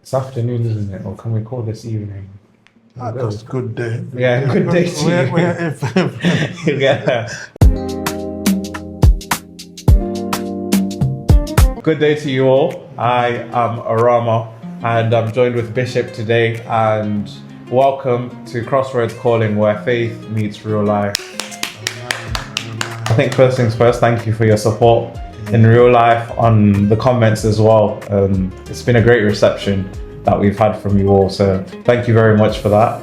It's afternoon, isn't it? Or can we call this evening? That's good day. Yeah, good day to you. Yeah. Good day to you all. I am Arama and I'm joined with Bishop today, and welcome to CROSSROADS Calling, where faith meets real life. I think first things first, thank you for your support in real life on the comments as well. It's been a great reception that we've had from you all, so thank you very much for that.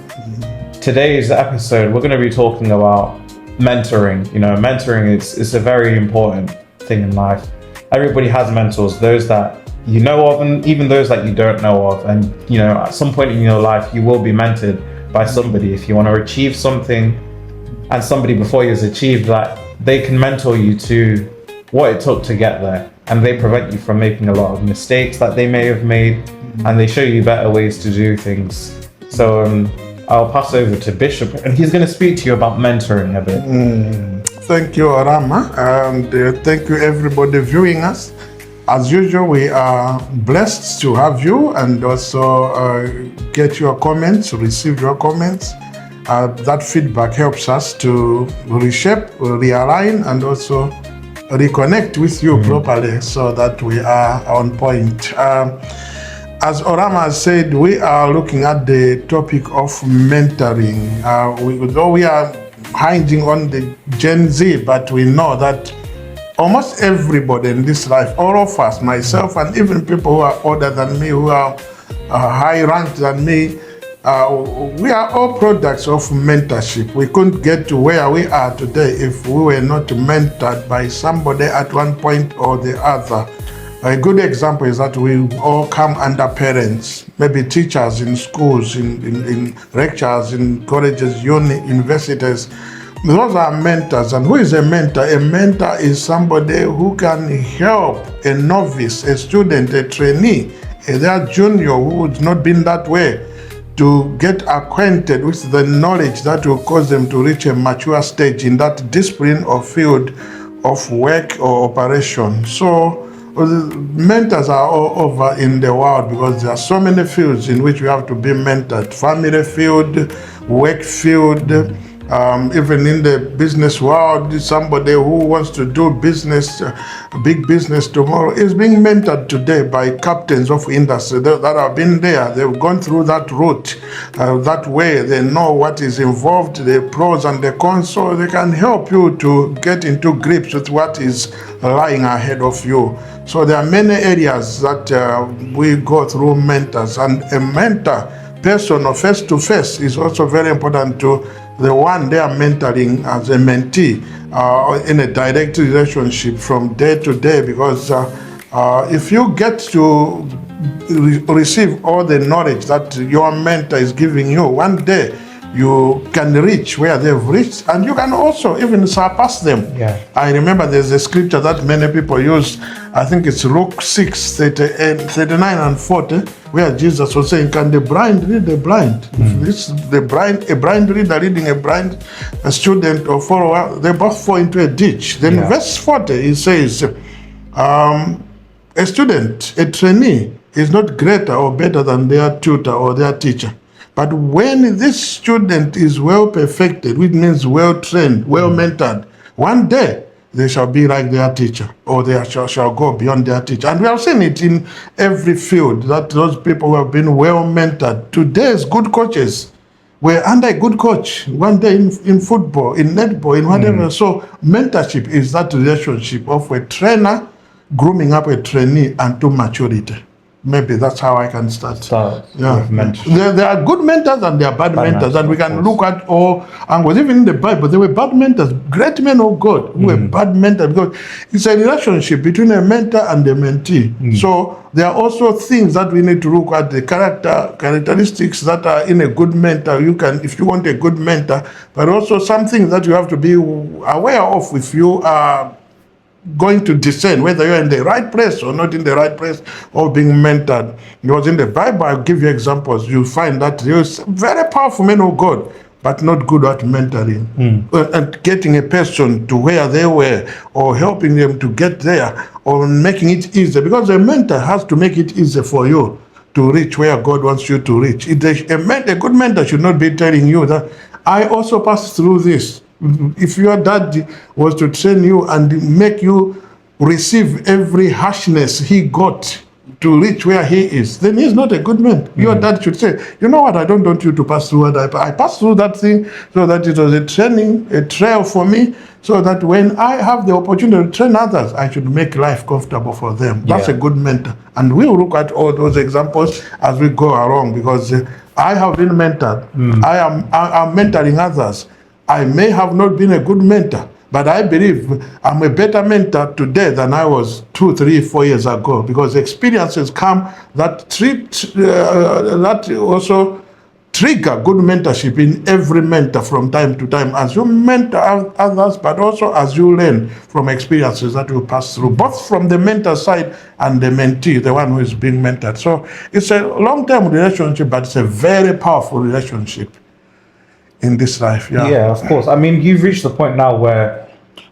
Today's episode, we're going to be talking about mentoring. You know, mentoring is a very important thing in life. Everybody has mentors, those that you know of and even those that you don't know of. And, you know, at some point in your life, you will be mentored by somebody. If you want to achieve something and somebody before you has achieved that, they can mentor you to what it took to get there. And they prevent you from making a lot of mistakes that they may have made, and they show you better ways to do things. So I'll pass over to Bishop, and he's going to speak to you about mentoring a bit. Thank you, Arama, and thank you everybody viewing us. As usual, we are blessed to have you and also get your comments, receive your comments. That feedback helps us to reshape, realign, and also reconnect with you properly so that we are on point. As Orama said, we are looking at the topic of mentoring. Though we are hinging on the Gen Z, but we know that almost everybody in this life, all of us, myself, and even people who are older than me, who are high ranked than me, we are all products of mentorship. We couldn't get to where we are today if we were not mentored by somebody at one point or the other. A good example is that we all come under parents, maybe teachers in schools, in lecturers, in colleges, universities. Those are mentors. And who is a mentor? A mentor is somebody who can help a novice, a student, a trainee, a junior who has not been that way, to get acquainted with the knowledge that will cause them to reach a mature stage in that discipline or field of work or operation. So mentors are all over in the world because there are so many fields in which you have to be mentored. Family field, work field, even in the business world, somebody who wants to do business, big business tomorrow, is being mentored today by captains of industry that have been there. They've gone through that route, that way. They know what is involved, the pros and the cons, so they can help you to get into grips with what is lying ahead of you. So there are many areas that we go through mentors, and a mentor, person or face-to-face, is also very important to the one they are mentoring as a mentee in a direct relationship from day to day, because if you get to receive all the knowledge that your mentor is giving you, one day you can reach where they've reached, and you can also even surpass them. Yeah. I remember there's a scripture that many people use. I think it's Luke 6:39 and 40, where Jesus was saying, "Can the blind lead the blind?" If this a blind reader leading a student or follower, they both fall into a ditch. Then verse 40, he says, a student, a trainee, is not greater or better than their tutor or their teacher. But when this student is well perfected, which means well trained, well mentored, one day they shall be like their teacher, or they shall go beyond their teacher. And we have seen it in every field, that those people who have been well mentored. Today's good coaches were under a good coach one day in football, in netball, in whatever. So mentorship is that relationship of a trainer grooming up a trainee unto maturity. Maybe that's how I can start. With mentorship. There are good mentors and there are bad mentors, and we can look at all angles. Even in the Bible, there were bad mentors, great men of God who were bad mentors, because it's a relationship between a mentor and a mentee. So there are also things that we need to look at, the characteristics that are in a good mentor. You can, if you want a good mentor, but also some things that you have to be aware of if you are going to discern whether you're in the right place or not in the right place, or being mentored. Because in the Bible, I'll give you examples. You find that there's very powerful men of God, but not good at mentoring and getting a person to where they were, or helping them to get there, or making it easy. Because a mentor has to make it easy for you to reach where God wants you to reach. A good mentor should not be telling you that I also passed through this. If your dad was to train you and make you receive every harshness he got to reach where he is, then he's not a good man. Your dad should say, you know what, I don't want you to pass through what I passed through that thing so that it was a training, a trail for me, so that when I have the opportunity to train others, I should make life comfortable for them. That's a good mentor. And we'll look at all those examples as we go along, because I have been mentored. I'm mentoring others. I may have not been a good mentor, but I believe I'm a better mentor today than I was 2, 3, 4 years ago, because experiences come that also trigger good mentorship in every mentor from time to time, as you mentor others, but also as you learn from experiences that you pass through, both from the mentor side and the mentee, the one who is being mentored. So it's a long-term relationship, but it's a very powerful relationship in this life. Yeah, of course. I mean, you've reached the point now where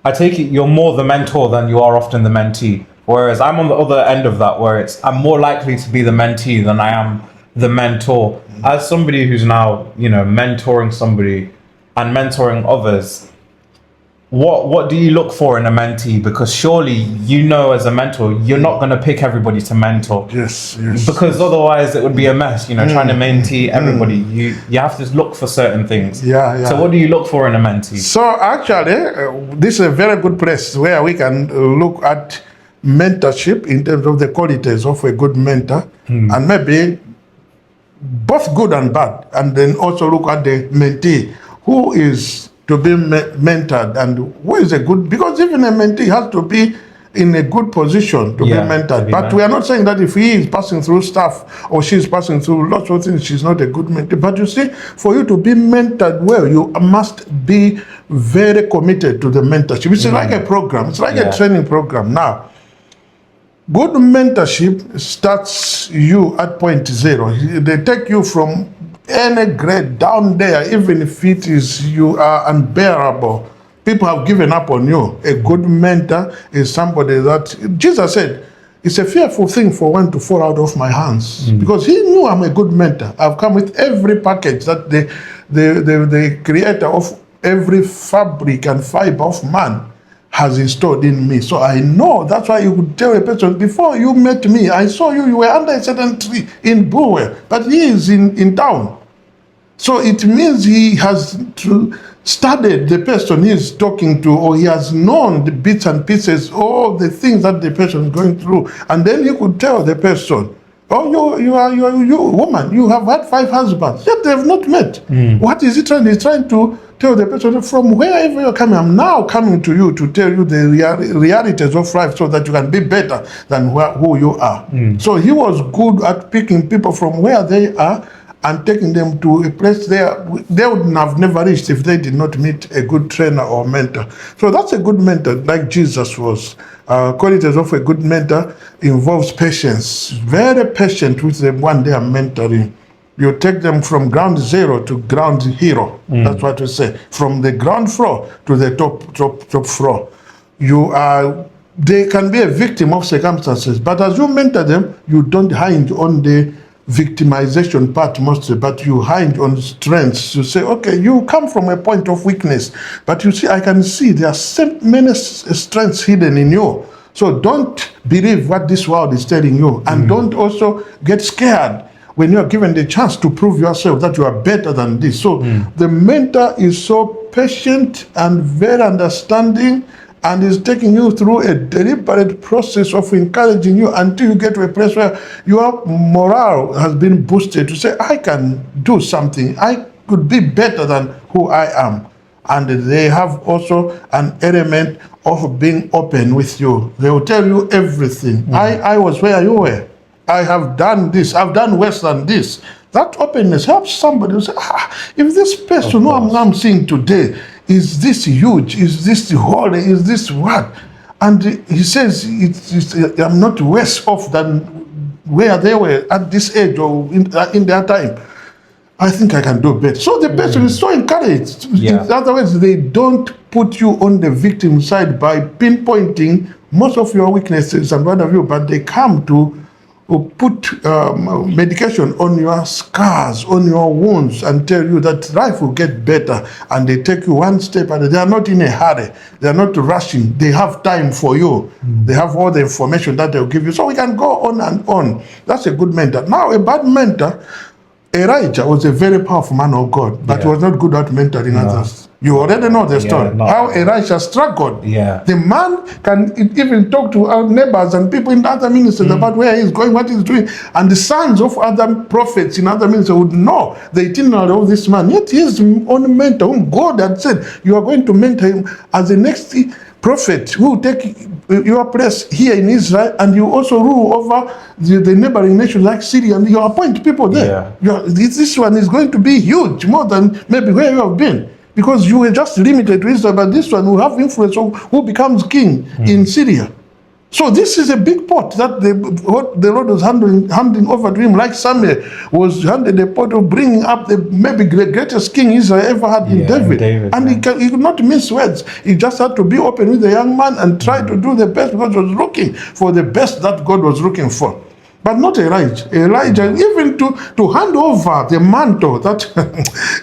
I take it you're more the mentor than you are often the mentee. Whereas I'm on the other end of that, where I'm more likely to be the mentee than I am the mentor. As somebody who's now, mentoring somebody and mentoring others, what do you look for in a mentee? Because surely, as a mentor, you're not going to pick everybody to mentor. Yes. Because otherwise it would be a mess, trying to mentee everybody. You have to look for certain things. Yeah. So what do you look for in a mentee? So actually, this is a very good place where we can look at mentorship in terms of the qualities of a good mentor, and maybe both good and bad, and then also look at the mentee, who is to be mentored and who is a good, because even a mentee has to be in a good position to be mentored. But we are not saying that if he is passing through stuff or she is passing through lots of things, she's not a good mentee. But you see, for you to be mentored well, you must be very committed to the mentorship. It's like a program. It's like a training program. Now, good mentorship starts you at point 0. They take you from any grade down there, even if you are unbearable. People have given up on you. A good mentor is somebody that, Jesus said, it's a fearful thing for one to fall out of my hands. Because he knew I'm a good mentor. I've come with every package that the creator of every fabric and fiber of man has installed in me. So I know. That's why you could tell a person, before you met me, I saw you were under a certain tree in Bulwer, but he is in town. So it means he has studied the person he is talking to, or he has known the bits and pieces, all the things that the person is going through. And then you could tell the person, oh, you woman, you have had 5 husbands, yet they have not met. What is he trying? He's trying to tell the person, from wherever you're coming, I'm now coming to you to tell you the realities of life so that you can be better than who you are. So he was good at picking people from where they are and taking them to a place they would have never reached if they did not meet a good trainer or mentor. So that's a good mentor, like Jesus was. Qualities of a good mentor involves patience. Very patient with the one they are mentoring. You take them from ground 0 to ground hero. That's what we say. From the ground floor to the top floor. They can be a victim of circumstances, but as you mentor them, you don't hinge on the victimization part mostly, but you hinge on strengths. You say, okay, you come from a point of weakness, but you see, I can see there are many strengths hidden in you. So don't believe what this world is telling you, and don't also get scared when you're given the chance to prove yourself that you are better than this. So the mentor is so patient and very understanding, and is taking you through a deliberate process of encouraging you until you get to a place where your morale has been boosted to say, I can do something. I could be better than who I am. And they have also an element of being open with you. They will tell you everything. I was where you were. I have done this. I've done worse than this. That openness helps somebody to say, if this person who I'm seeing today, is this huge? Is this holy? Is this what? And he says, I'm not worse off than where they were at this age or in their time. I think I can do better. So the person is so encouraged. In other words, they don't put you on the victim side by pinpointing most of your weaknesses and what have you, but they come to who put medication on your scars, on your wounds, and tell you that life will get better. And they take you one step at a time. They are not in a hurry. They are not rushing. They have time for you. They have all the information that they'll give you. So we can go on and on. That's a good mentor. Now, a bad mentor, Elijah was a very powerful man of God, but he was not good at mentoring others. You already know the story. How Elijah struggled. The man can even talk to our neighbors and people in other ministries about where he's going, what he's doing. And the sons of other prophets in other ministries would know the itinerary of this man. Yet he is own mentor, whom God had said, you are going to mentor him as the next prophet who will take your place here in Israel, and you also rule over the neighboring nations like Syria, and you appoint people there. This one is going to be huge, more than maybe where you have been, because you were just limited to Israel, but this one will have influence of who becomes king in Syria. So this is a big pot that the Lord was handing over to him, like Samuel was handed the pot of bringing up the maybe the greatest king Israel ever had in David. And he could not mince words. He just had to be open with the young man and try to do the best, because he was looking for the best that God was looking for. But not Elijah. Elijah, even to hand over the mantle, that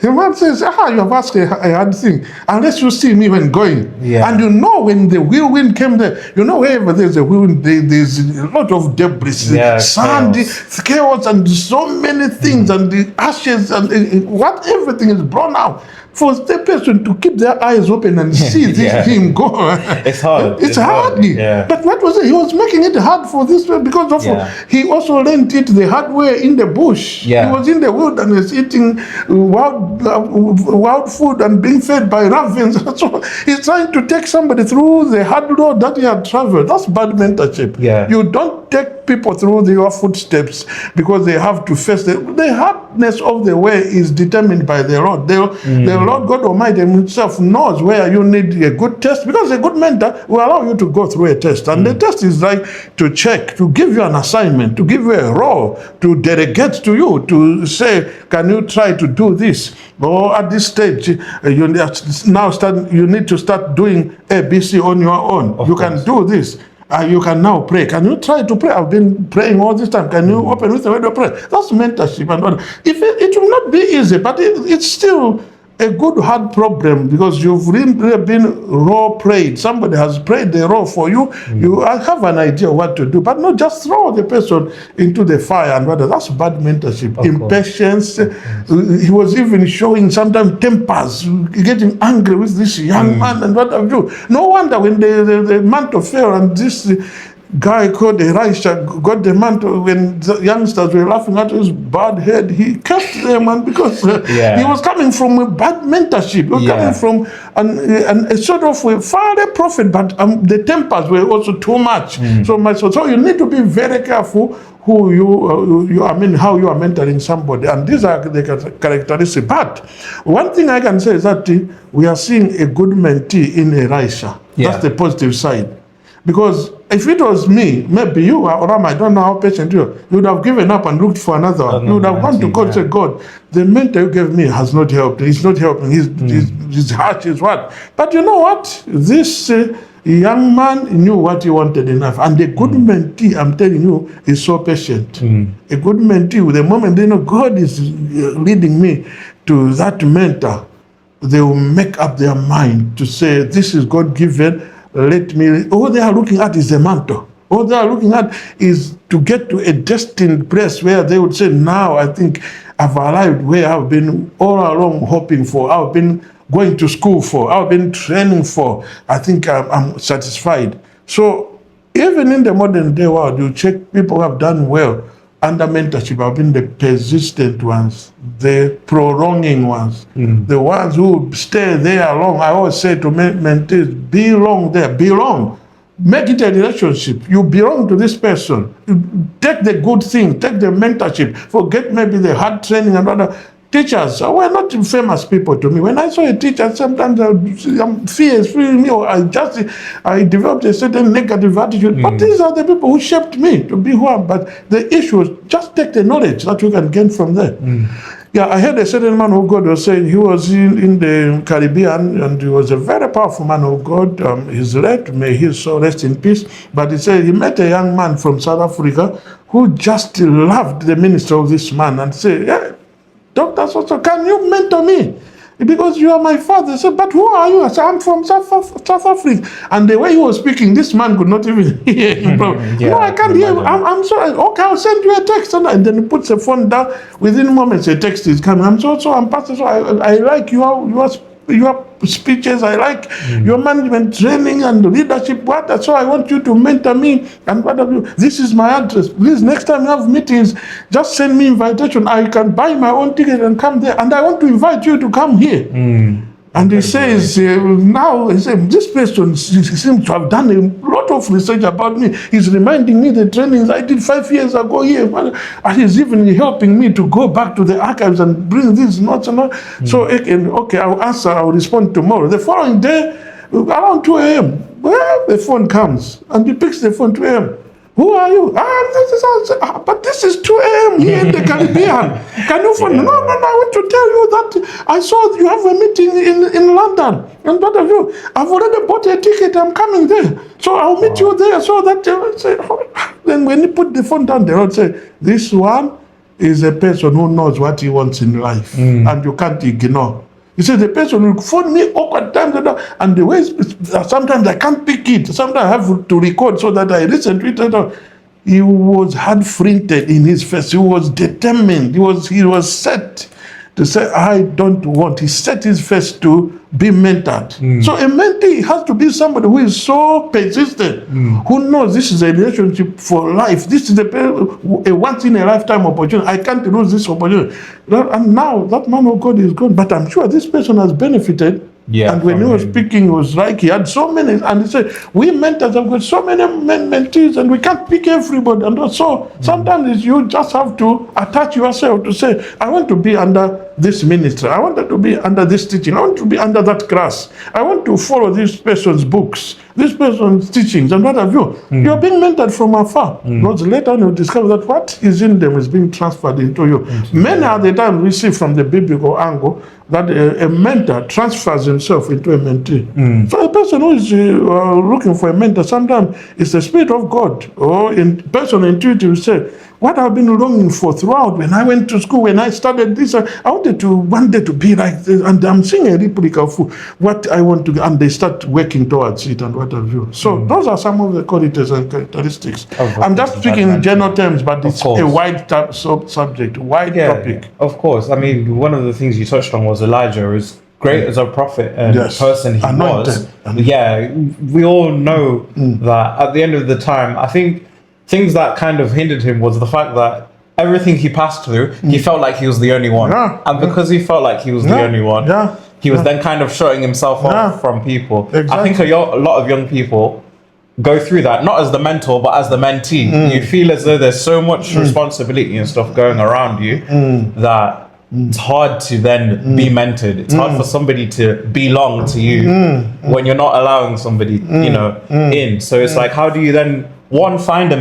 the man says, you have asked a hard thing, unless you see me when going. And you know, when the whirlwind came there, you know, wherever there's a whirlwind, there's a lot of debris, sand, chaos, and so many things, and the ashes, and everything is blown out. For the person to keep their eyes open and see him go, it's hard. It's hard. But what was it? He was making it hard for this person because of he also learned it the hard way in the bush. He was in the wilderness eating wild food and being fed by ravens. So he's trying to take somebody through the hard road that he had traveled. That's bad mentorship. You don't take people through your footsteps because they have to face the hardness of the way is determined by the Lord. The Lord God Almighty himself knows where you need a good test, because a good mentor will allow you to go through a test. And the test is like to check, to give you an assignment, to give you a role, to delegate to you, to say, can you try to do this? Or at this stage, you need to start doing ABC on your own. You can do this. You can now pray. Can you try to pray? I've been praying all this time. Can you open with the word of prayer? That's mentorship. And if it will not be easy, but it's still a good hard problem, because you've really been role played. Somebody has played the role for you. You have an idea of what to do, but not just throw the person into the fire and whatever. That's bad mentorship. Impatience. He was even showing sometimes tempers, getting angry with this young man and what have you. No wonder when the mantle fell and this guy called Elisha got the mantle, when the youngsters were laughing at his bad head, he cursed them, and because he was coming from a bad mentorship, he was coming from a sort of a father prophet, but the tempers were also too much. So you need to be very careful how you are mentoring somebody, and these are the characteristics. But one thing I can say is that we are seeing a good mentee in Elisha. That's the positive side. Because if it was me, maybe you or Ram, I don't know how patient you would have given up and looked for another one. You would have gone to God and said, God, the mentor you gave me has not helped. He's not helping. His heart is what? But you know what? This young man knew what he wanted enough. And a good mentee, I'm telling you, is so patient. A good mentee, the moment they know God is leading me to that mentor, they will make up their mind to say, this is God-given. All they are looking at is the mantle. All they are looking at is to get to a destined place where they would say, now I think I've arrived where I've been all along hoping for, I've been going to school for, I've been training for. I think I'm satisfied. So even in the modern day world, you check people who have done well under mentorship have been the persistent ones, the prolonging ones, the ones who stay there long. I always say to mentees, belong there, belong. Make it a relationship. You belong to this person. Take the good thing, take the mentorship. Forget maybe the hard training and other. Teachers were not famous people to me. When I saw a teacher, sometimes I'm fears, or I developed a certain negative attitude. But these are the people who shaped me to be who I am. But the issue is just take the knowledge that you can gain from there. Yeah, I heard a certain man of God was saying he was in the Caribbean, and he was a very powerful man of God. He's late, may his soul rest in peace. But he said he met a young man from South Africa who just loved the ministry of this man and said, "Yeah, Dr. Soso, can you mentor me? Because you are my father." I said, "But who are you?" I said, "I'm from South Africa." And the way he was speaking, this man could not even hear him. No, I can't hear you. I'm sorry. Okay, I'll send you a text. And then he puts the phone down. Within moments, a text is coming. I'm Pastor. So I like your speeches. I like your management training and leadership. So I want you to mentor me. And what have you? This is my address. Please, next time you have meetings, just send me invitation. I can buy my own ticket and come there. And I want to invite you to come here. And he says, now, he said, this person seems to have done a lot of research about me. He's reminding me the trainings I did 5 years ago here. And he's even helping me to go back to the archives and bring these notes and all. So, okay, I'll answer, I'll respond tomorrow. The following day, around 2 a.m., the phone comes. And he picks the phone 2 a.m. Who are you? But this is 2 a.m. here in the Caribbean. Can you phone? No, I want to tell you that I saw you have a meeting in London. And what have you? I've already bought a ticket. I'm coming there. So I'll meet you there. So that then when you put the phone down, they will say, this one is a person who knows what he wants in life. And you can't ignore. He said the person will phone me awkward times and the way sometimes I can't pick it. Sometimes I have to record so that I listen to it. He was hard printed in his face. He was determined. He was set to say, I don't want. He set his face to be mentored. So a mentee has to be somebody who is so persistent, who knows this is a relationship for life. This is a once in a lifetime opportunity. I can't lose this opportunity. And now that man of God is gone, but I'm sure this person has benefited. Yeah, and when he was speaking, it was like he had so many, and he said, we mentors have got so many mentees, and we can't pick everybody. And so sometimes you just have to attach yourself to say, I want to be under this ministry. I want to be under this teaching. I want to be under that class. I want to follow this person's books, this person's teachings, and what have you. You're being mentored from afar. Because later on you discover that what is in them is being transferred into you. Many are the times we see from the biblical angle that a mentor transfers himself into a mentee. So a person who is looking for a mentor, sometimes it's the Spirit of God, or in person intuitive say, what I've been longing for throughout when I went to school, when I started this, I wanted to one day to be like this, and I'm seeing a replica of what I want to, and they start working towards it and what have you. So those are some of the qualities and characteristics. I'm just speaking in general terms, but it's a wide subject, wide topic. Of course. I mean, one of the things you touched on was Elijah is great as a prophet and person he was. Yeah, we all know that at the end of the time, I think things that kind of hindered him was the fact that everything he passed through, he felt like he was the only one. And because he felt like he was the only one, he was then kind of shutting himself off from people. I think a lot of young people go through that, not as the mentor, but as the mentee. You feel as though there's so much responsibility and stuff going around you that it's hard to then be mentored. It's hard for somebody to belong to you when you're not allowing somebody, in. So it's like, how do you then find a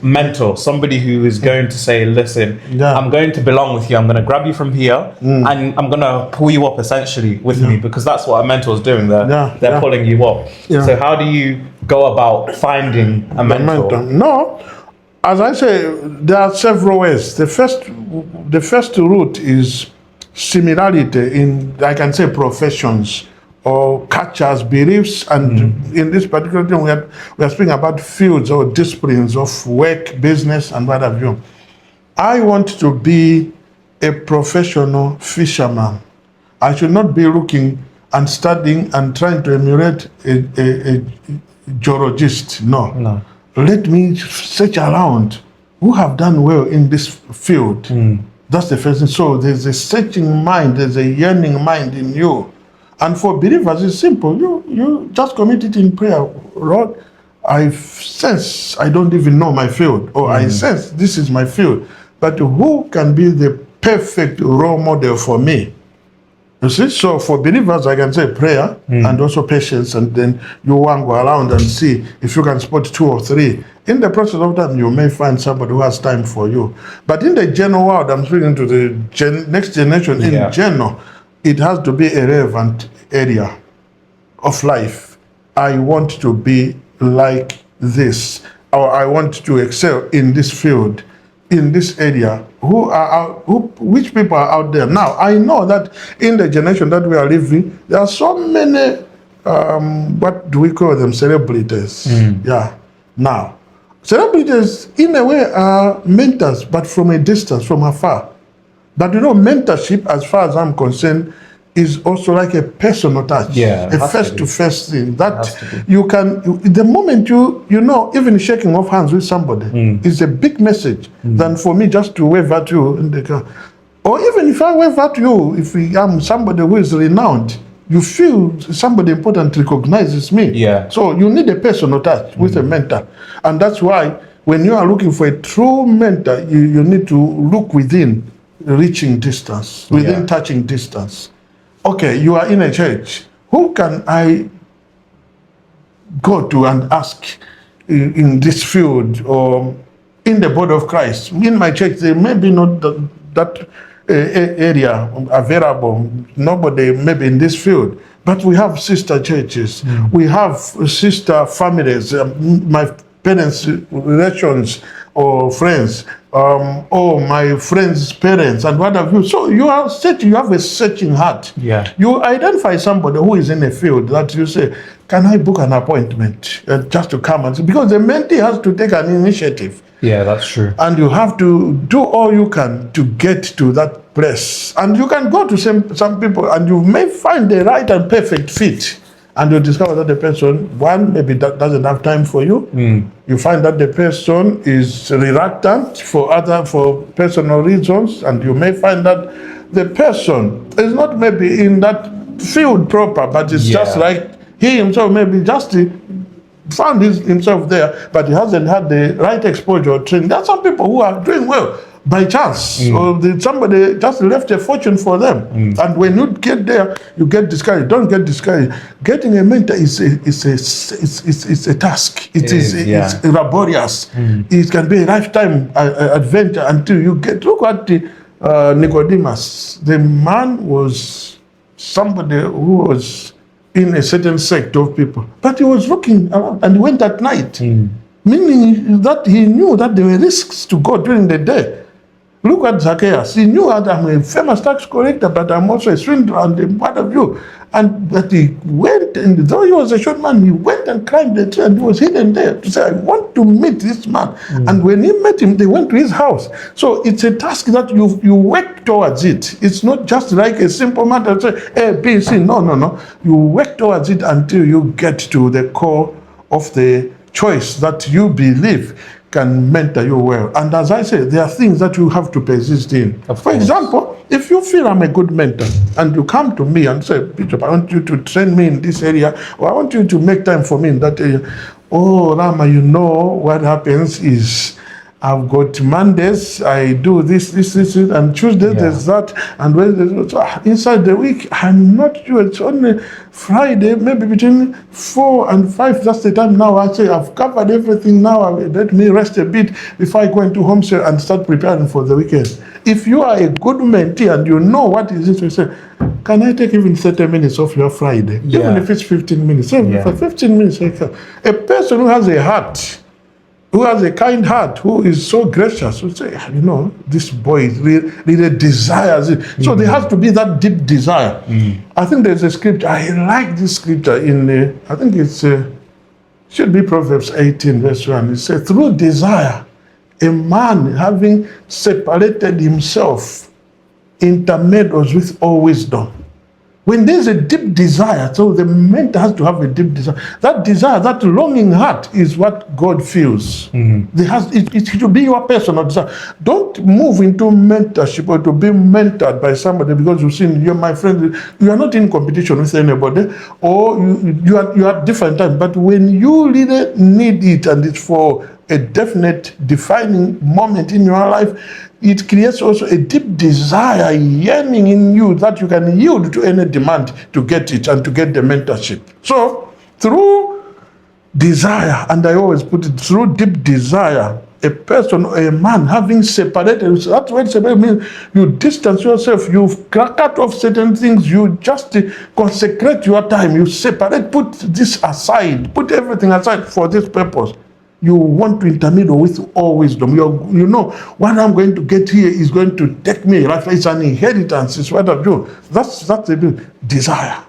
mentor, somebody who is going to say, listen, I'm going to belong with you. I'm going to grab you from here and I'm going to pull you up essentially with me, because that's what a mentor is doing. They're pulling you up. So how do you go about finding a mentor? No, as I say, there are several ways. The first route is similarity in, I can say, professions or cultures, beliefs, and in this particular thing, we are speaking about fields or disciplines of work, business, and what have you. I want to be a professional fisherman. I should not be looking and studying and trying to emulate a geologist. No. Let me search around who have done well in this field. That's the first thing. So there's a searching mind, there's a yearning mind in you. And for believers, it's simple. You just commit it in prayer. Lord, I sense I don't even know my field, or I sense this is my field. But who can be the perfect role model for me? You see, so for believers, I can say prayer and also patience, and then you want to go around and see if you can spot 2 or 3. In the process of time, you may find somebody who has time for you. But in the general world, I'm speaking to the next generation in general, it has to be a relevant area of life. I want to be like this, or I want to excel in this field, in this area. Which people are out there now? I know that in the generation that we are living, there are so many what do we call them, celebrities. Yeah. Now, celebrities in a way are mentors, but from a distance, from afar. But mentorship, as far as I'm concerned, is also like a personal touch, a face-to-face thing that you can. The moment you even shaking off hands with somebody is a big message than for me just to wave at you in the car, or even if I wave at you, if I'm somebody who is renowned, you feel somebody important recognizes me. Yeah. So you need a personal touch with a mentor, and that's why when you are looking for a true mentor, you need to look within reaching distance, within touching distance. Okay, you are in a church. Who can I go to and ask in this field or in the body of Christ? In my church, there may be not that area available. Nobody maybe in this field. But we have sister churches. We have sister families. My parents' relations or friends. Or my friend's parents, and what have you. So you are searching, you have a searching heart. Yeah. You identify somebody who is in a field that you say, can I book an appointment just to come and see? Because the mentee has to take an initiative. Yeah, that's true. And you have to do all you can to get to that place. And you can go to some people and you may find the right and perfect fit. And you discover that the person, one, maybe that doesn't have time for you. You find that the person is reluctant for personal reasons, and you may find that the person is not maybe in that field proper, but it's just like he himself maybe just found himself there, but he hasn't had the right exposure or training. There are some people who are doing well by chance, or somebody just left a fortune for them. And when you get there, you get discouraged. Don't get discouraged. Getting a mentor is a task. It's laborious. It can be a lifetime adventure until you get. Look at Nicodemus. The man was somebody who was in a certain sect of people, but he was looking around and he went at night, meaning that he knew that there were risks to go during the day. Look at Zacchaeus. He knew that I'm a famous tax collector, but I'm also a swindler and what have you. But he went, and though he was a short man, he went and climbed the tree and he was hidden there to say, I want to meet this man. And when he met him, they went to his house. So it's a task that you work towards it. It's not just like a simple matter, say, A, B, C. No. You work towards it until you get to the core of the choice that you believe can mentor you well. And as I say, there are things that you have to persist in. For example, if you feel I'm a good mentor and you come to me and say, Bishop, I want you to train me in this area, or I want you to make time for me in that area. Oh, Rama, what happens is I've got Mondays, I do this, and Tuesdays there's that, and Wednesdays. So inside the week, I'm not sure. It's only Friday, maybe between 4 and 5. That's the time now. I say I've covered everything now. Let me rest a bit before I go into home care and start preparing for the weekend. If you are a good mentee and you know what is it, you say, can I take even 30 minutes off your Friday? Even if it's 15 minutes. So for 15 minutes, a person who has a heart, who has a kind heart, who is so gracious, will say, this boy really desires it. So there has to be that deep desire. I think there's a scripture, I like this scripture in, I think it's, should be Proverbs 18 verse 1. It says, through desire, a man having separated himself intermeddles with all wisdom. When there's a deep desire, so the mentor has to have a deep desire. That desire, that longing heart is what God feels. It should be your personal desire. Don't move into mentorship or to be mentored by somebody because you've seen, you're my friend, you are not in competition with anybody, or you are at different times. But when you really need it and it's for a definite defining moment in your life, it creates also a deep desire, yearning in you that you can yield to any demand to get it and to get the mentorship. So through desire, and I always put it through deep desire, a person or a man having separated, that's what separate means. You distance yourself, you cut off certain things, you just consecrate your time, you separate, put this aside, put everything aside for this purpose. You want to intermingle with all wisdom. You know, what I'm going to get here is going to take me. Like it's an inheritance, it's what I do. That's the desire.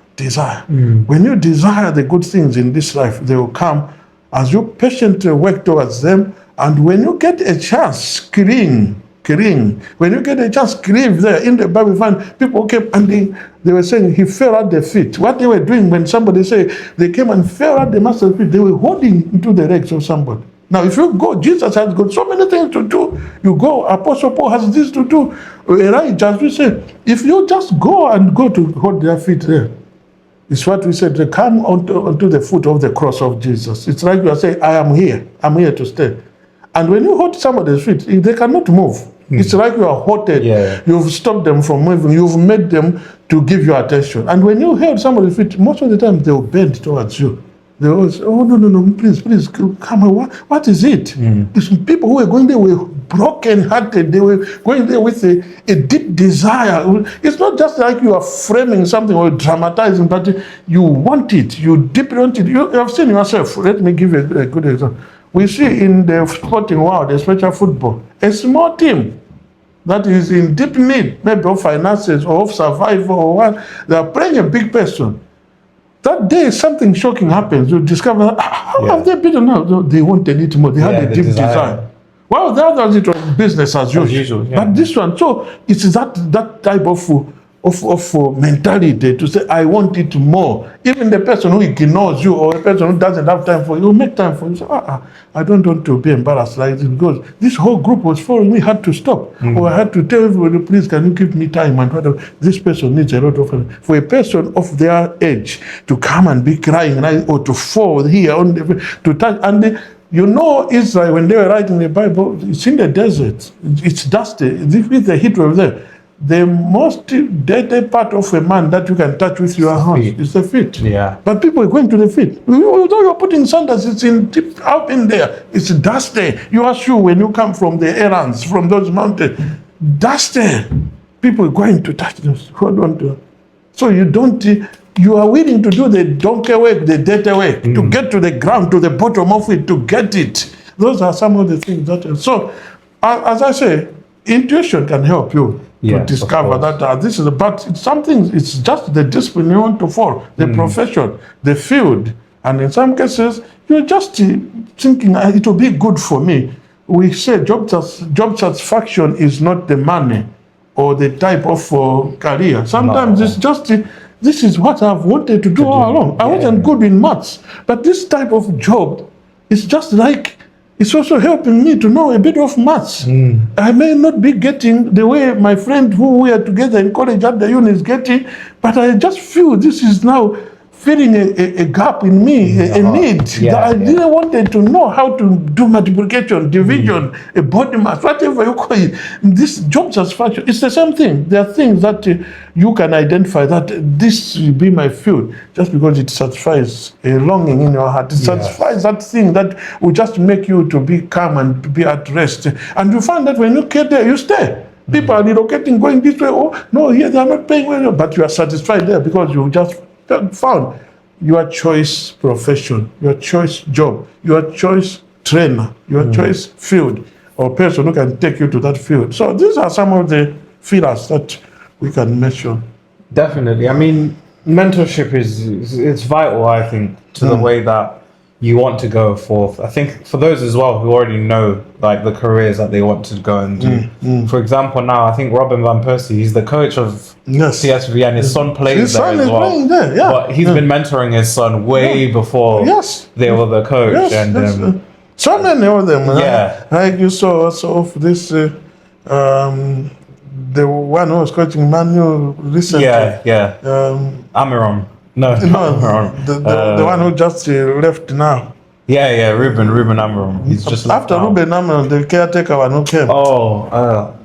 When you desire the good things in this life, they will come as you patiently work towards them. And when you get a chance, cling. When you get a chance, cleave there. In the Bible, we find people came and they were saying he fell at the feet. What they were doing when somebody say they came and fell at the master's feet, they were holding into the legs of somebody. Now, if you go, Jesus has got so many things to do. You go, Apostle Paul has this to do. Elijah, as we said, if you just go to hold their feet there, it's what we said, they come onto the foot of the cross of Jesus. It's like you are saying, I'm here to stay. And when you hold somebody's feet, they cannot move. It's like you are halted. You've stopped them from moving. You've made them to give you attention. And when you hold somebody's feet, most of the time they will bend towards you. They always say, oh, no, please, come on. What is it? It's people who were going there were broken-hearted. They were going there with a deep desire. It's not just like you are framing something or dramatizing, but you want it. You deeply want it. You have seen yourself. Let me give you a good example. We see in the sporting world, especially football, a small team that is in deep need, maybe of finances or of survival or what, they are playing a big person. That day, something shocking happens. You discover that, how have they beaten now? They wanted it more. They had a deep desire. Well, the others, it was business as usual. But this one, so it's that type of mentality to say, I want it more. Even the person who ignores you or a person who doesn't have time for you, will make time for you. Say, I don't want to be embarrassed like this because this whole group was following me, had to stop. Or I had to tell everybody, please, can you give me time? And whatever. This person needs a lot of, for a person of their age to come and be crying or to fall here on to touch. And you know, Israel, when they were writing the Bible, it's in the desert. It's dusty. With the heat wave there. The most dirty part of a man that you can touch with your hands is the feet. But people are going to the feet. Although you're putting sandals, it's out in there. It's dusty. Your shoe, when you come from the errands, from those mountains, dusty. People are going to touch those. Hold on to. So you are willing to do the donkey work, the dirty work, to get to the ground, to the bottom of it, to get it. Those are some of the things that. So, as I say, intuition can help you to discover that this is but something. It's just the discipline you want to follow, the profession, the field, and in some cases you're just thinking it will be good for me. We say job satisfaction is not the money or the type of career. Sometimes it's just this is what I've wanted to do all along. I wasn't good in maths, but this type of job is just like. It's also helping me to know a bit of maths. I may not be getting the way my friend who we are together in college at the uni is getting, but I just feel this is now filling a gap in me, a need that I didn't wanted to know how to do multiplication, division, a body mass, whatever you call it. This job satisfaction, it's the same thing. There are things that you can identify that this will be my field just because it satisfies a longing in your heart. It satisfies that thing that will just make you to be calm and to be at rest. And you find that when you get there, you stay. People are relocating, going this way. Oh, no, here they are not paying well, but you are satisfied there because you just found your choice profession, your choice job, your choice trainer, your choice field, or person who can take you to that field. So these are some of the feelers that we can mention. Definitely. I mean, mentorship is vital, I think, to the way that you want to go forth. I think for those as well who already know like the careers that they want to go and do. For example, now I think Robin van Persie, he's the coach of CSV and his son plays there as well. But he's been mentoring his son way before they were the coach. And so many of them. Like you saw also of this the one who was coaching Manu recently. Amiram. No, the one who just left now. Yeah, Ruben Amram. He's just left After now. Ruben Amram, the caretaker one who came.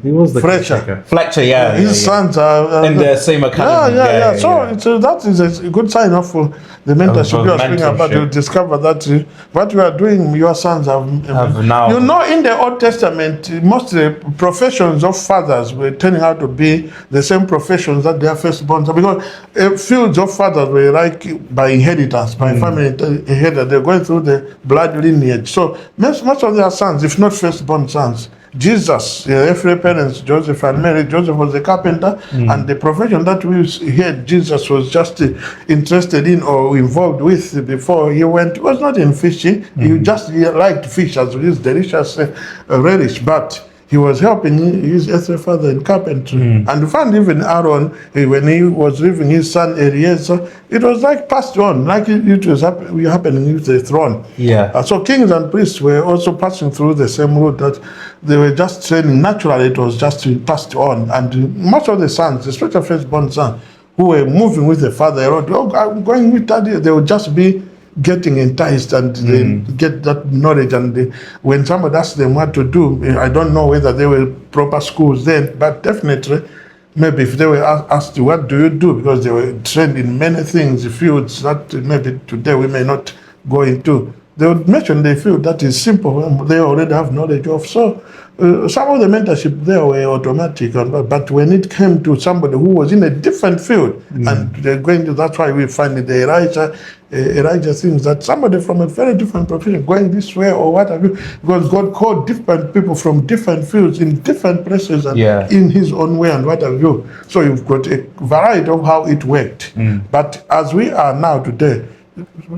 He was the Fletcher. caretaker. Fletcher, yeah. His sons are in the same academy. Yeah. So that is a good sign of the mentorship you are speaking about. You discover that what you are doing, your sons have now. You know, in the Old Testament, most professions of fathers were turning out to be the same professions that their firstborns are, because fields of fathers were like by inheritance, by family inheritance. They're going through the blood lineage. So most of their sons, if not firstborn sons, Jesus, earthly parents, Joseph and Mary. Joseph was a carpenter, and the profession that we heard Jesus was just interested in or involved with before he went was not in fishing. He just liked fish as his delicious relish, but he was helping his earthly father in carpentry. And we found even Aaron, when he was leaving his son Eliezer, it was like passed on, like it was happening with the throne. So kings and priests were also passing through the same route that they were just training. Naturally, it was just passed on. And most of the sons, especially firstborn son, who were moving with the father, I'm going with daddy, they would just be getting enticed and they get that knowledge. And when somebody asks them what to do, I don't know whether they were proper schools then, but definitely maybe if they were asked what do you do, because they were trained in many things, fields that maybe today we may not go into, they would mention the field that is simple, they already have knowledge of. So some of the mentorship there were automatic, but when it came to somebody who was in a different field, and they're going to, that's why we find in the Elijah things that somebody from a very different profession going this way or what have you, because God called different people from different fields in different places and in his own way and what have you. So you've got a variety of how it worked. But as we are now today,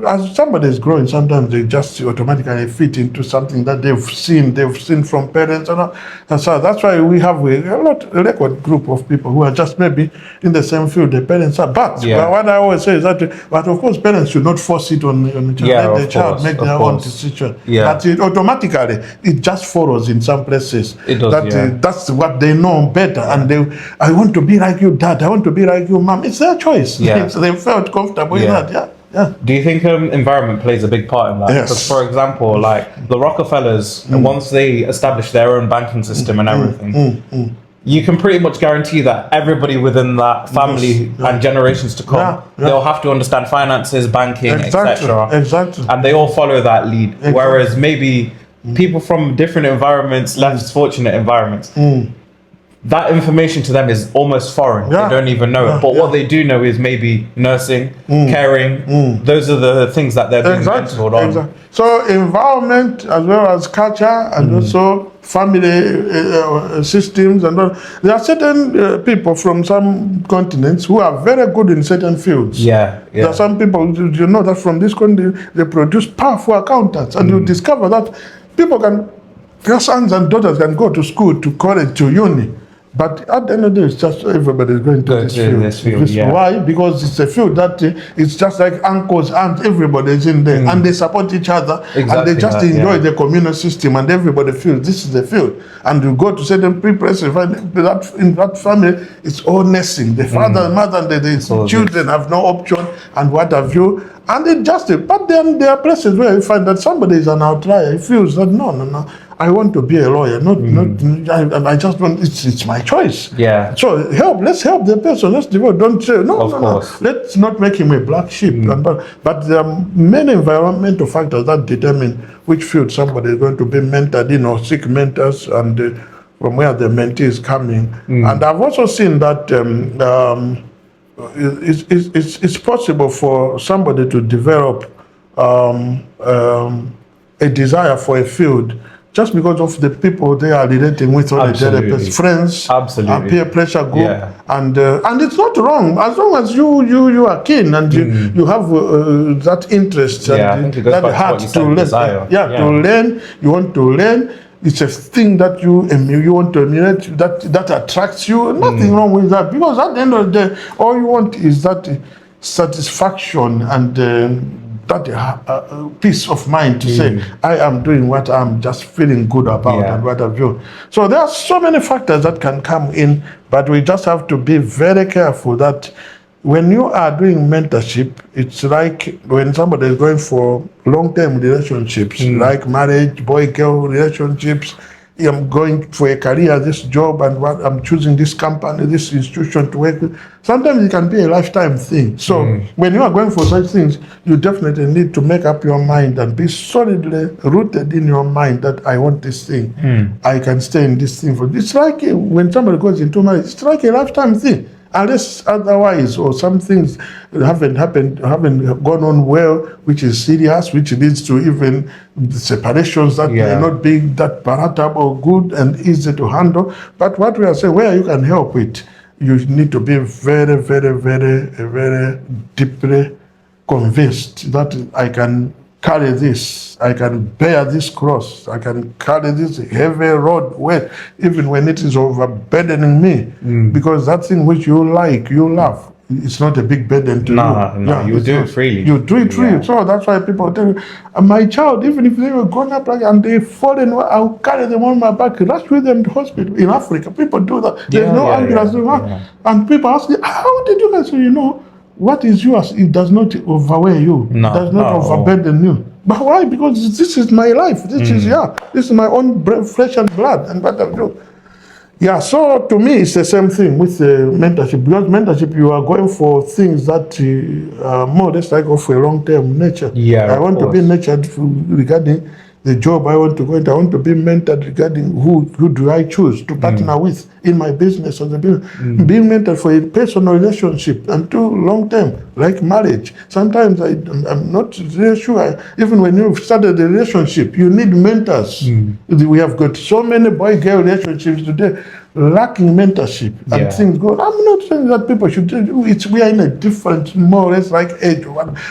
as somebody is growing, sometimes they just automatically fit into something that they've seen from parents, and so that's why we have a record group of people who are just maybe in the same field the parents are. But what I always say is that, but of course, parents should not force it on the child. Let the child make their own decision. But automatically, it just follows in some places. It does, that's what they know better, and I want to be like you, dad. I want to be like you, mom. It's their choice. They felt comfortable in that. Do you think environment plays a big part in that? Yes. Because, for example, like the Rockefellers, once they established their own banking system and everything, you can pretty much guarantee that everybody within that family and generations to come, they'll have to understand finances, banking, etc. Exactly. And they all follow that lead. Whereas maybe people from different environments, less fortunate environments, that information to them is almost foreign. They don't even know it. But what they do know is maybe nursing, caring. Those are the things that they're being mentored on. So environment as well as culture and also family systems and all. There are certain people from some continents who are very good in certain fields. There are some people, you know, that from this continent they produce powerful accountants, and you discover that people their sons and daughters can go to school, to college, to uni. But at the end of the day, it's just everybody is going to this field. Why? Because it's a field that it's just like uncles, aunts, everybody is in there, and they support each other, and they just enjoy the communal system, and everybody feels this is the field. And you go to certain places, in that family, it's all nursing. The father, mother, and the children have no option, and what have you. And it just, but then there are places where you find that somebody is an outlier. He feels that no, I want to be a lawyer, I just want, it's my choice. So let's help the person, let's devote, don't say, no, let's not make him a black sheep. But there are many environmental factors that determine which field somebody is going to be mentored in or seek mentors, and from where the mentee is coming. And I've also seen that it's possible for somebody to develop a desire for a field just because of the people they are relating with on a daily basis, friends, and peer pressure group, and it's not wrong as long as you are keen and you have that interest and that heart to learn. To learn, you want to learn. It's a thing that you want to emulate, that attracts you. Nothing wrong with that, because at the end of the day, all you want is that satisfaction and that peace of mind to say, I am doing what I'm just feeling good about and what have you. So there are so many factors that can come in, but we just have to be very careful that when you are doing mentorship, it's like when somebody is going for long-term relationships, like marriage, boy-girl relationships. I'm going for a career, this job, and what I'm choosing this company, this institution to work with. Sometimes it can be a lifetime thing. So when you are going for such things, you definitely need to make up your mind and be solidly rooted in your mind that I want this thing. I can stay in this thing for. It's like when somebody goes into marriage, it's like a lifetime thing. Unless otherwise, or some things haven't gone on well, which is serious, which leads to even separations that may not be that palatable or good and easy to handle. But what we are saying, where you can help it, you need to be very, very, very, very deeply convinced that I can carry this, I can bear this cross, I can carry this heavy road weight, even when it is overburdening me, because that thing which you like, you love, it's not a big burden to you. No, you do it freely. You do it freely. So that's why people tell me, my child, even if they were grown up like and they fall in, I'll carry them on my back, rush with them to hospital. In Africa, people do that. There's no ambulance. And people ask me, how did you guys say, what is yours? It does not overweigh you. It does not overburden you. But why? Because this is my life. This is my own flesh and blood, and what I do. Yeah, so to me, it's the same thing with mentorship. Because mentorship, you are going for things that are more or less like of a long-term nature. Yeah, I want to be nurtured regarding the job I want to go into. I want to be mentored regarding who do I choose to partner with in my business or the business. Being mentored for a personal relationship and to long term, like marriage. Sometimes I'm not really sure. Even when you've started a relationship, you need mentors. We have got so many boy-girl relationships today lacking mentorship and things go. I'm not saying that people should do it. We are in a different, more or less like age,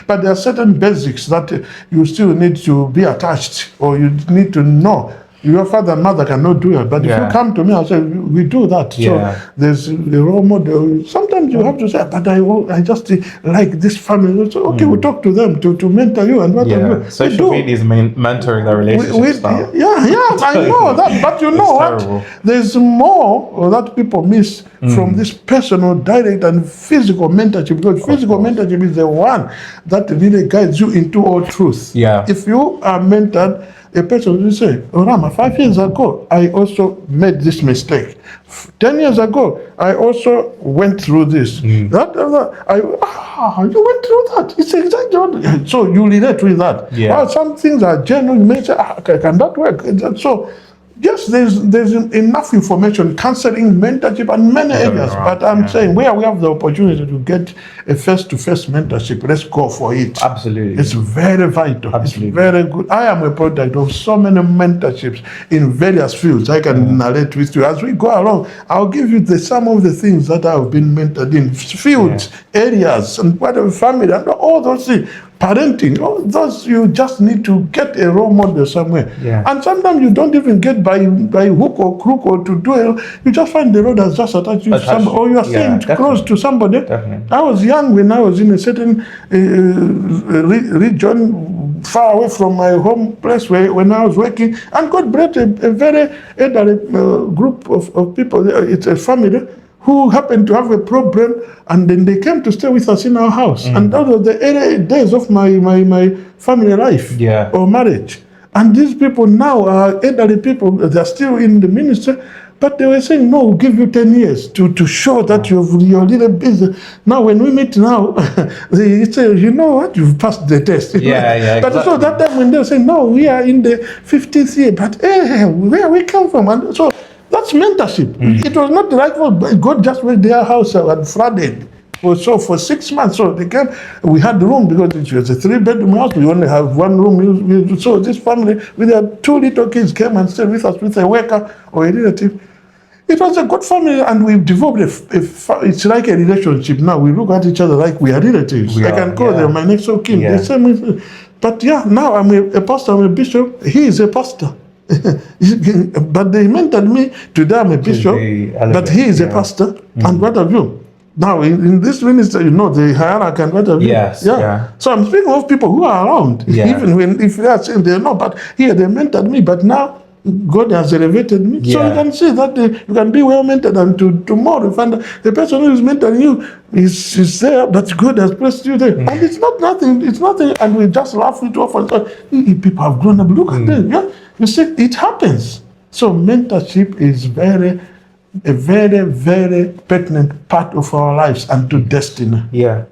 but there are certain basics that you still need to be attached, or you need to know. Your father and mother cannot do it, but if you come to me and say, we do that. So there's the role model. Sometimes you have to say, but I just like this family. So, okay, we talk to them to mentor you and what social media is mentoring the relationship style. I know that, but you know what? Terrible. There's more that people miss from this personal, direct, and physical mentorship, because physical mentorship is the one that really guides you into all truth. If you are mentored, a person will say, Rama, 5 years ago, I also made this mistake. 10 years ago, I also went through this. You went through that. It's exactly what. So you relate with that. Well, some things are genuine. You may say, can that work? So, yes, there's enough information, counseling, mentorship, and many areas. But I'm saying where we have the opportunity to get a face-to-face mentorship, let's go for it. Absolutely. It's very vital. Absolutely. It's very good. I am a product of so many mentorships in various fields. I can narrate with you. As we go along, I'll give you some of the things that I've been mentored in, fields, areas, and whatever, family, and all those things. Parenting, all those, you just need to get a role model somewhere. And sometimes you don't even get by hook or crook or to do it. You just find the road has just attached you to somebody, or you are staying close to somebody. I was young when I was in a certain region far away from my home place when I was working, and God brought a very elderly group of people. It's a family who happened to have a problem, and then they came to stay with us in our house. And that was the early days of my family life or marriage. And these people now are elderly people. They're still in the ministry, but they were saying, no, we'll give you 10 years to show that you're little busy. Now, when we meet now, they say, you know what, you've passed the test. But exactly. So that time when they were saying, no, we are in the 50th year, but where we come from? And so that's mentorship. It was not like, well, God just went to their house and flooded. So for 6 months, so they came, we had the room because it was a 3-bedroom house. We only have one room. So this family with their 2 little kids came and stayed with us with a worker or a relative. It was a good family, and we've developed it's like a relationship now. We look at each other like we are relatives. I can call them my next of kin. But now I'm a pastor, I'm a bishop. He is a pastor. But they mentored me. Today I'm a bishop, but he is a pastor. And what have you? Now, in this ministry, the hierarchy and what have you. So I'm speaking of people who are around. Even if they are saying they know, but here they mentored me. But now God has elevated me. So you can see that you can be well mentored, and tomorrow you find the person who is mentoring you is there, but God has placed you there. And it's nothing, and we just laugh it off and say, people have grown up. Look at them. Yeah? You see, it happens. So mentorship is a very, very pertinent part of our lives and to destiny. Yeah,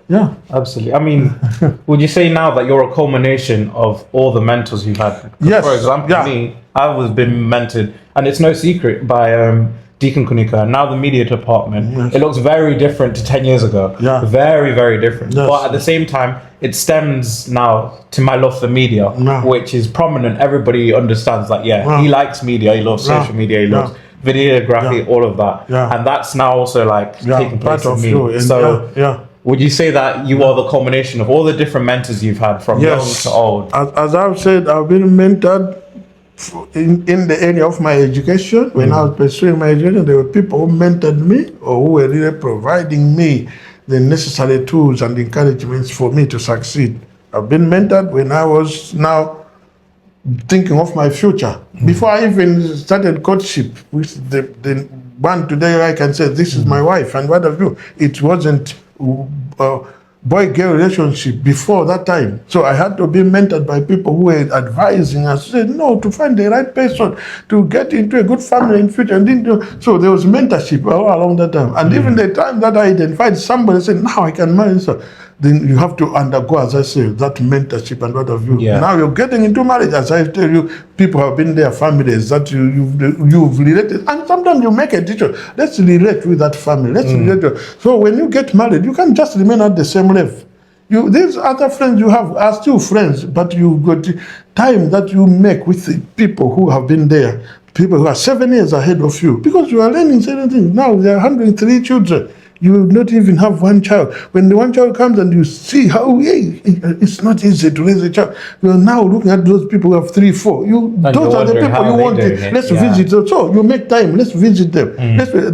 absolutely. I mean, would you say now that you're a culmination of all the mentors you've had? Yes. For example, me, I was being mentored, and it's no secret, by Deacon Kunika, and now the media department. Yes. It looks very different to 10 years ago. Yeah. Very, very different. Yes. But at the same time, it stems now to my love for media, which is prominent. Everybody understands that, he likes media, he loves social media, he loves videography, all of that. And that's now also like taking place in me. So would you say that you are the culmination of all the different mentors you've had from young to old? As I've said, I've been mentored in the area of my education. When I was pursuing my education, there were people who mentored me or who were really providing me the necessary tools and encouragements for me to succeed. I've been mentored when I was now thinking of my future. Before I even started courtship with the one today, I can say, this is my wife, and what have you. It wasn't boy-girl relationship before that time. So I had to be mentored by people who were advising us, said, no, to find the right person, to get into a good family in future. So there was mentorship all along that time. And even the time that I identified somebody, said, now I can marry. So then you have to undergo, as I say, that mentorship and what have you. Now you're getting into marriage, as I tell you, people have been there, families that you've related, and sometimes you make a decision. Let's relate with that family. Let's relate. So when you get married, you can't just remain at the same level. These other friends you have are still friends, but you've got time that you make with the people who have been there, people who are 7 years ahead of you, because you are learning certain things. Now they are handling 3 children. You will not even have one child. When the one child comes and you see how it's not easy to raise a child, you are now looking at those people who have 3, 4. Those are the people you want. Let's visit them. So you make time. Let's visit them.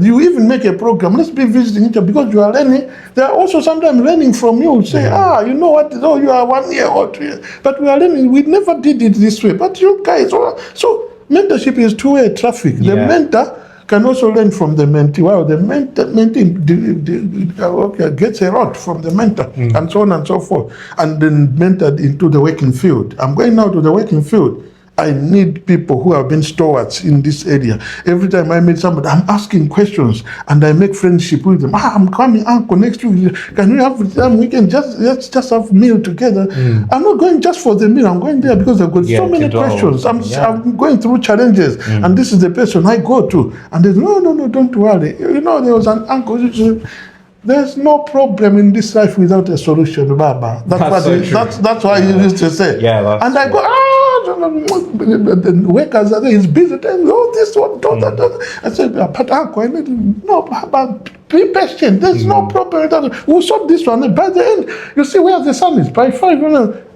You even make a program. Let's be visiting each other because you are learning. They are also sometimes learning from you. Say, you know what? Oh, you are 1 year or 2 years, but we are learning. We never did it this way. But you guys, so mentorship is two-way traffic. The mentor can also learn from the mentee. Wow, the mentee gets a lot from the mentor, and so on and so forth, and then mentored into the working field. I'm going now to the working field. I need people who have been stalwarts in this area. Every time I meet somebody, I'm asking questions and I make friendship with them. I'm coming, uncle, next week. Can we have time? Let's just have meal together. I'm not going just for the meal. I'm going there because I've got so many questions. I'm going through challenges, and this is the person I go to. And they say, no, don't worry. You know, there was an uncle who said, there's no problem in this life without a solution, Baba. That's what he used to say. And I go, the workers are there, he's busy telling me, this one, that. I said, but uncle, but be patient. There's no problem. We'll sort this one. By the end, you see where the sun is. By 5,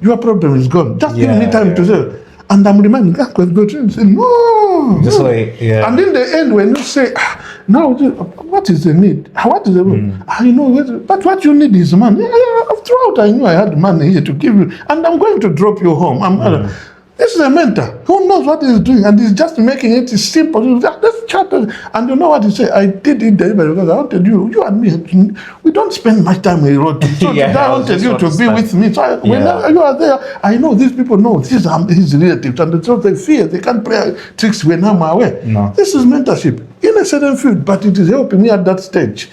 your problem is gone. Just give me time to say. And I'm reminding uncle, go to him, say, no. Just wait, And in the end, when you say, now, what is the need? What is the need? But what you need is money. Throughout, I knew I had money here to give you, and I'm going to drop you home. This is a mentor who knows what he's doing, and he's just making it simple. Let's chat. And you know what he said? I did it deliberately because I wanted you and me, we don't spend much time on the road. So I wanted you to be with me. So whenever you are there, I know these people know these are his relatives, and so they fear they can't play tricks when I'm away. This is mentorship in a certain field, but it is helping me at that stage.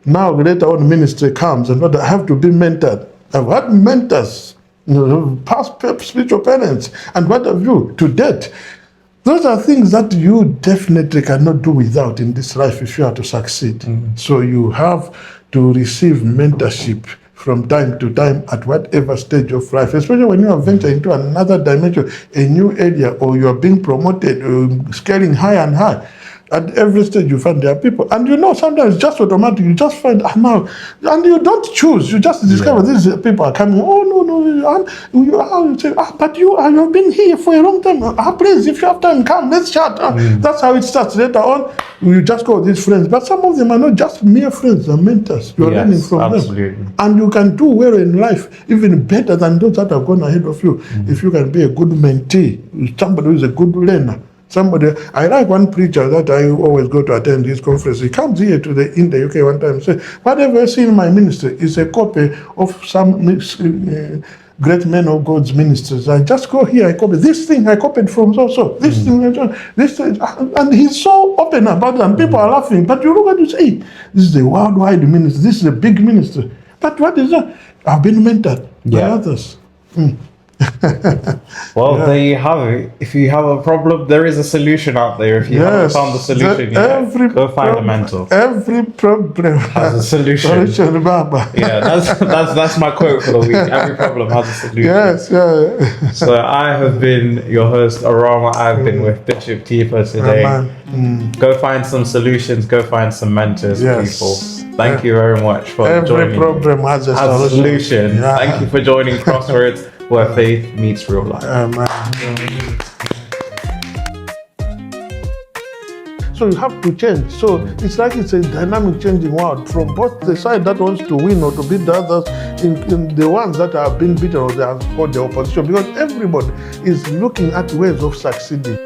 Now later on, ministry comes, and I have to be mentored. I've had mentors, past spiritual parents, and what have you to date. Those are things that you definitely cannot do without in this life if you are to succeed. So you have to receive mentorship from time to time at whatever stage of life, especially when you are venturing into another dimension, a new area, or you are being promoted, scaling higher and higher. At every stage you find there are people, and sometimes just automatically you just find now, and you don't choose, you just discover these people are coming. You say, but you've been here for a long time. Please, if you have time, come, let's chat. That's how it starts. Later on, you just go with these friends, but some of them are not just mere friends, they're mentors. You're learning from them, and you can do well in life, even better than those that have gone ahead of you, if you can be a good mentee, somebody who is a good learner. Somebody, I like one preacher that I always go to attend his conference. He comes here in the UK one time and says, whatever I see in my ministry is a copy of some great men of God's ministers. I just go here, I copy this thing, I copied from so. This thing, this thing. And he's so open about it, and people are laughing. But you look at it, say, this is a worldwide ministry, this is a big ministry. But what is that? I've been mentored by others. Well, there you have it. If you have a problem, there is a solution out there. If you haven't found the solution yet, go find a mentor. Every problem has a solution. Yeah, that's my quote for the week. Every problem has a solution. Yes, yeah. So I have been your host, Arama. I've been with Bishop Tifa today. Go find some solutions. Go find some mentors, people. Thank you very much for joining. Every problem has a solution. Yeah. Thank you for joining Crossroads, where faith meets real life. So you have to change. So it's like it's a dynamic changing world from both the side that wants to win or to beat the others, in the ones that have been beaten or they have fought the opposition, because everybody is looking at ways of succeeding.